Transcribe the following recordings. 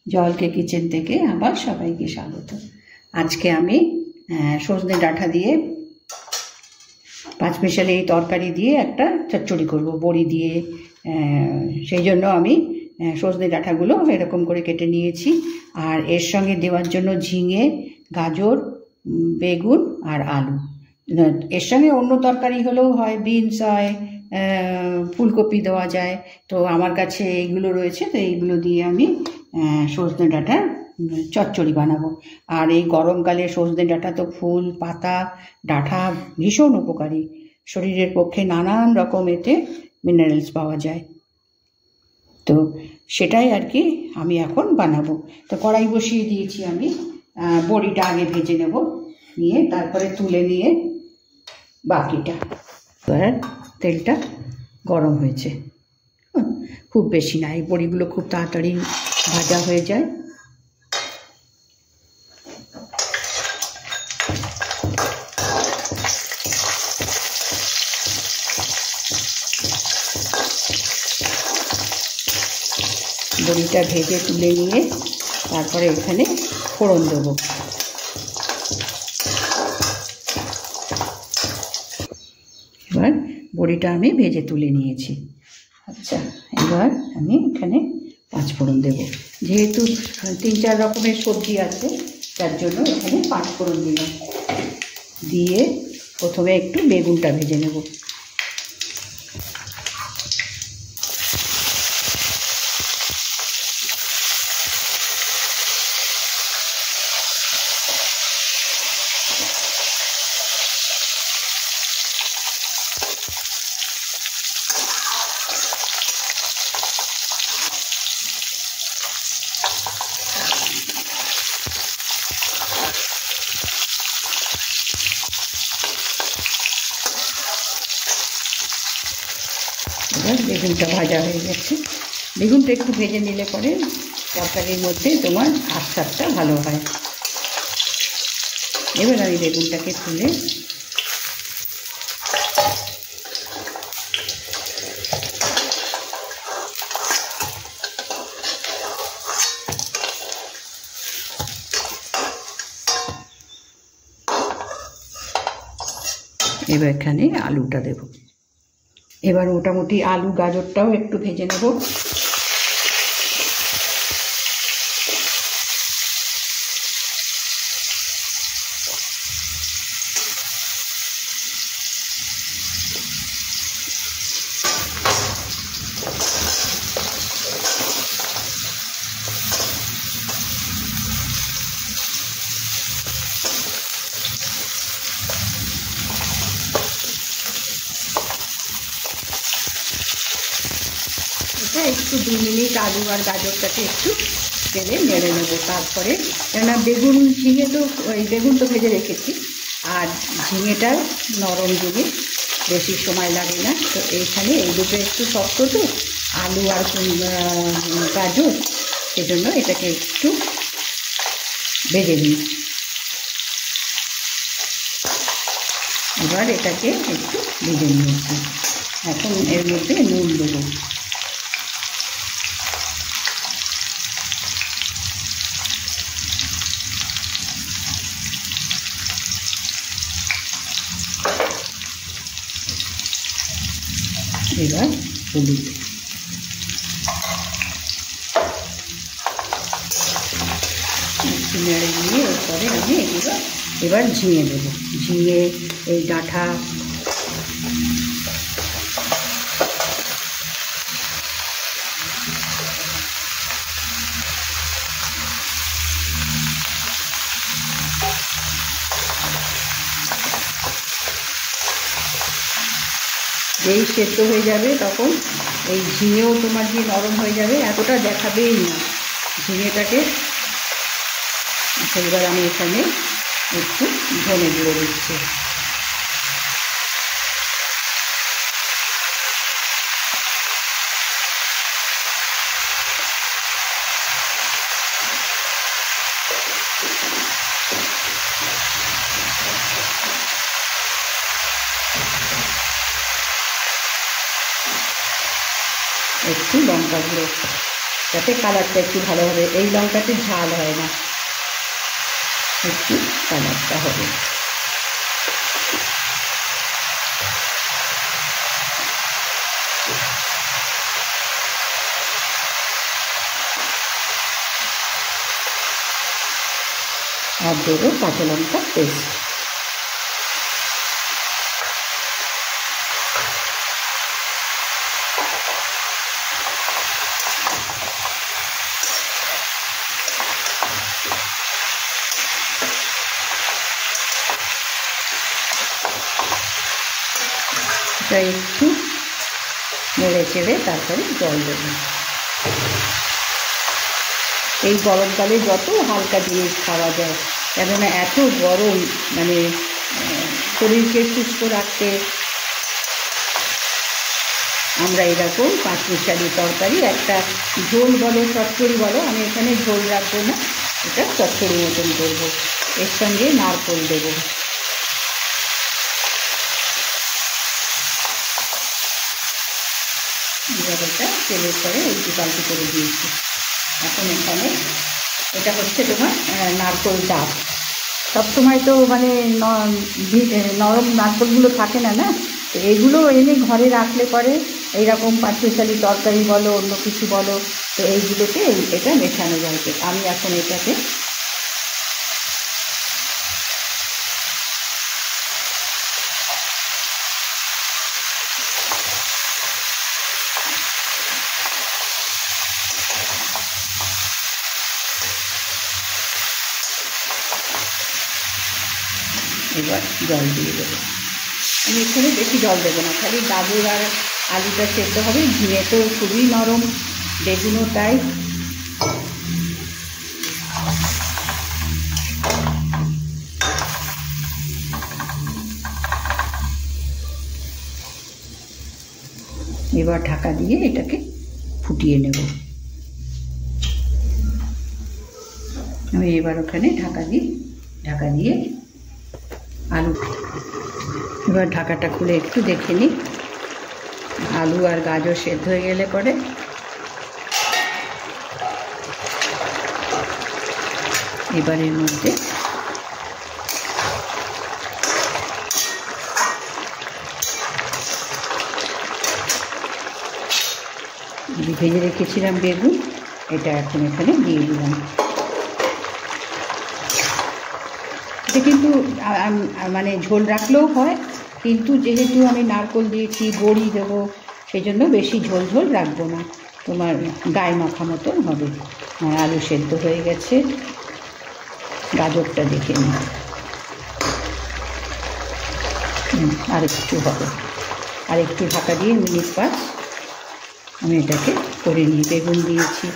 জলকে কিচেন থেকে আবার সবাইকে স্বাগত। আজকে আমি সজনে ডাঁটা দিয়ে পাঁচমিশালি এই তরকারি দিয়ে একটা চচ্চড়ি করব বড়ি দিয়ে। সেই জন্য আমি সজনে ডাঁটাগুলো এরকম করে কেটে নিয়েছি। আর এর সঙ্গে দেওয়ার জন্য ঝিঙে, গাজর, বেগুন আর আলু। এর সঙ্গে অন্য তরকারি হলেও হয়, বিনস হয়, ফুলকপি দেওয়া যায়। তো আমার কাছে এইগুলো রয়েছে, তো এইগুলো দিয়ে আমি সজনে ডাঁটা চচ্চড়ি বানাবো। আর এই গরমকালে সজনে ডাঁটা তো ফুল পাতা ডাঁটা ভীষণ উপকারী, শরীরের পক্ষে নানান রকম এতে মিনারেলস পাওয়া যায়। তো সেটাই আর কি আমি এখন বানাবো। তো কড়াই বসিয়ে দিয়েছি আমি, বড়িটা আগে ভেজে নেব, নিয়ে তারপরে তুলে নিয়ে বাকিটা। এবার তেলটা গরম হয়েছে, খুব বেশি না, এই বড়িগুলো খুব তাড়াতাড়ি ভাজা হয়ে যায়। বড়িটা ভেজে তুলে নিয়ে তারপরে এখানে ফোড়ন দেবো। এবার বড়িটা আমি ভেজে তুলে নিয়েছি। আচ্ছা, এবার আমি এখানে পাঁচফোড়ন দেব। যেহেতু 3-4 রকমের সবজি আছে, তার জন্য এখানে পাঁচফোড়ন দিলাম। দিয়ে প্রথমে একটু বেগুনটা ভেজে নেব। এবার বেগুনটা ভাজা হয়ে গেছে। বেগুনটা একটু ভেজে নিলে পরে তরকারির মধ্যে তোমার স্বাদটা ভালো হয়। এবার আমি বেগুনটাকে তুলে এবার এখানে আলুটা দেব। এবার মোটামুটি আলু গাজরটাও একটু ভেজে নেব। একটু 2 মিনিট আলু আর গাজরটাকে একটু তেলে নেড়ে নেবো। তারপরে কেননা বেগুন ঝিঙে তো বেগুন তো ভেজে রেখেছি, আর ঝিঙেটা নরম জিনিস, বেশি সময় লাগে না। তো এইখানে এই দুটো একটু শক্ত, তো আলু আর গাজর, সেজন্য এটাকে একটু ভেজে নিই। এবার এটাকে একটু ভেজে নিয়েছি। এখন এর মধ্যে নুন দেবো। এবার হলুদ, একটু নেড়ে নিয়ে এরপরে আমি এবার ঝিঙে দেবো। ঝিঙে, এই ডাঁটা, যেই সেদ্ধ হয়ে যাবে তখন এই ঝিঙেও তোমার দিয়ে নরম হয়ে যাবে, এতটা দেখাবেই না ঝিঙেটাকে। এবার আমি এখানে একটু ধনে গুঁড়ো দিচ্ছি। একটু লঙ্কা গুঁড়ো, যাতে কালারটা একটু ভালো হবে। এই লঙ্কাতে ঝাল হয় না, একটু কালারটা হবে। আর দেবো কাঁচা লঙ্কার পেস্ট। এটা একটু নেড়ে চেড়ে তারপরে জল দেবো। এই গরমকালে যত হালকা জিনিস খাওয়া যায়, কেননা এত গরম, মানে শরীরকে সুস্থ রাখতে আমরা এরকম পাঁচমিশালি তরকারি, একটা ঝোল বলো চচ্চড়ি বলো, আমি এখানে ঝোল রাখবো না, এটা চচ্চড়ি মতন করবো। এর সঙ্গে নারকেল দেবো। এবার এটা তেলের পরে উল্টি পাল্টি করে দিয়েছি। এখন এখানে এটা হচ্ছে তোমার নারকেল ডাব। সবসময় তো মানে নরম নারকেলগুলো থাকে না, না, তো এগুলো এনে ঘরে রাখলে পরে এইরকম পাঁচমিশালি তরকারি বলো অন্য কিছু বলো, তো এইগুলোতে এটা মেশানো যায়। আমি এখন এটাকে এবার জল দিয়ে দেবো। আমি এখানে বেশি জল দেবো না, খালি গাজর আর আলুটা সেদ্ধ হবে। ঝিঙে তো খুবই নরম, বেগুনও তাই। এবার ঢাকা দিয়ে এটাকে ফুটিয়ে নেব। আমি এবার ওখানে ঢাকা দিয়ে আলু, এবার ঢাকাটা খুলে একটু দেখে নিই। আলু আর গাজর সেদ্ধ হয়ে গেলে পরে এবারের মধ্যে ভেজে রেখেছিলাম বেগুন, এটা এখন এখানে দিয়ে দিলাম। এটা কিন্তু মানে ঝোল রাখলেও হয়, কিন্তু যেহেতু আমি নারকেল দিয়েছি, বড়ি দেবো, সেই জন্য বেশি ঝোল ঝোল রাখবো না, তোমার গায়ে মাখা মতন হবে। আলু সেদ্ধ হয়ে গেছে, গাজরটা দেখে নিই, আর একটু হবে, আর একটু ঢাকা দিয়ে মিনিট 5 আমি এটাকে করে নিই। বেগুন দিয়েছি,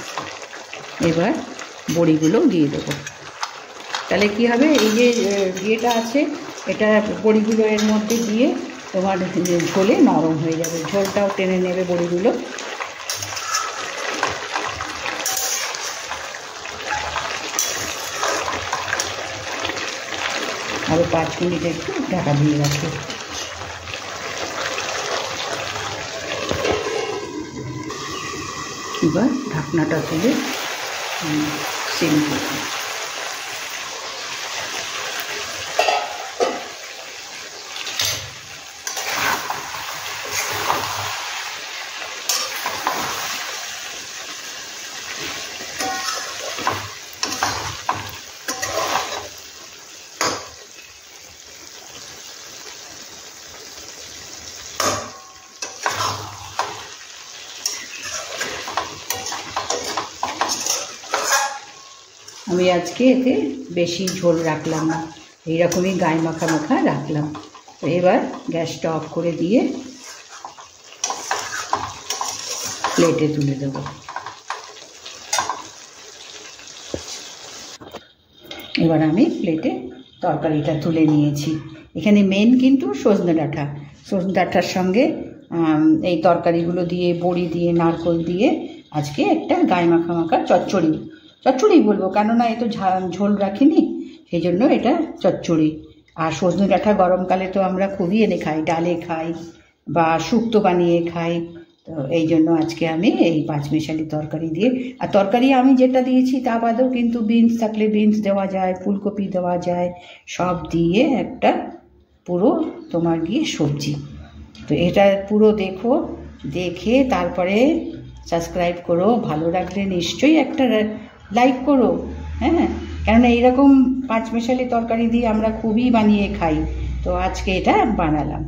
এবার বড়িগুলো দিয়ে দেবো। তাহলে কী হবে, এই যে ইয়েটা আছে, এটা বড়িগুলো এর মধ্যে দিয়ে তোমার ঝোলে নরম হয়ে যাবে, ঝোলটাও টেনে নেবে বড়িগুলো। আরও 5 মিনিট একটু ঢাকা দিয়ে রাখি। এবার ঢাকনাটা তুলে সিম করবো। আমি আজকে এতে বেশি ঝোল রাখলাম না, এইরকমই গায়ে মাখা মাখা রাখলাম। তো এবার গ্যাসটা অফ করে দিয়ে প্লেটে তুলে দেব। এবার আমি প্লেটে তরকারিটা তুলে নিয়েছি। এখানে মেন কিন্তু সজনে ডাঁটার সঙ্গে এই তরকারিগুলো দিয়ে, বড়ি দিয়ে, নারকেল দিয়ে আজকে একটা গায়ে মাখা মাখা চচ্চড়ি বলবো, কেননা এ তো ঝোল রাখিনি, সেই জন্য এটা চচ্চড়ি। আর সজনে ডাঁটা গরমকালে তো আমরা খুবই এনে খাই, ডালে খাই বা শুক্তো বানিয়ে খাই, তো এই জন্য আজকে আমি এই পাঁচমিশালি তরকারি দিয়ে, আর তরকারি আমি যেটা দিয়েছি তা বাদেও কিন্তু বিনস থাকলে বিনস দেওয়া যায়, ফুলকপি দেওয়া যায়, সব দিয়ে একটা পুরো তোমার গিয়ে সবজি। তো এটা পুরো দেখো, দেখে তারপরে সাবস্ক্রাইব করো, ভালো লাগলে নিশ্চয়ই একটা লাইক করো। হ্যাঁ, কেননা এইরকম পাঁচমিশালি তরকারি দিয়ে আমরা খুবই বানিয়ে খাই, তো আজকে এটা বানালাম।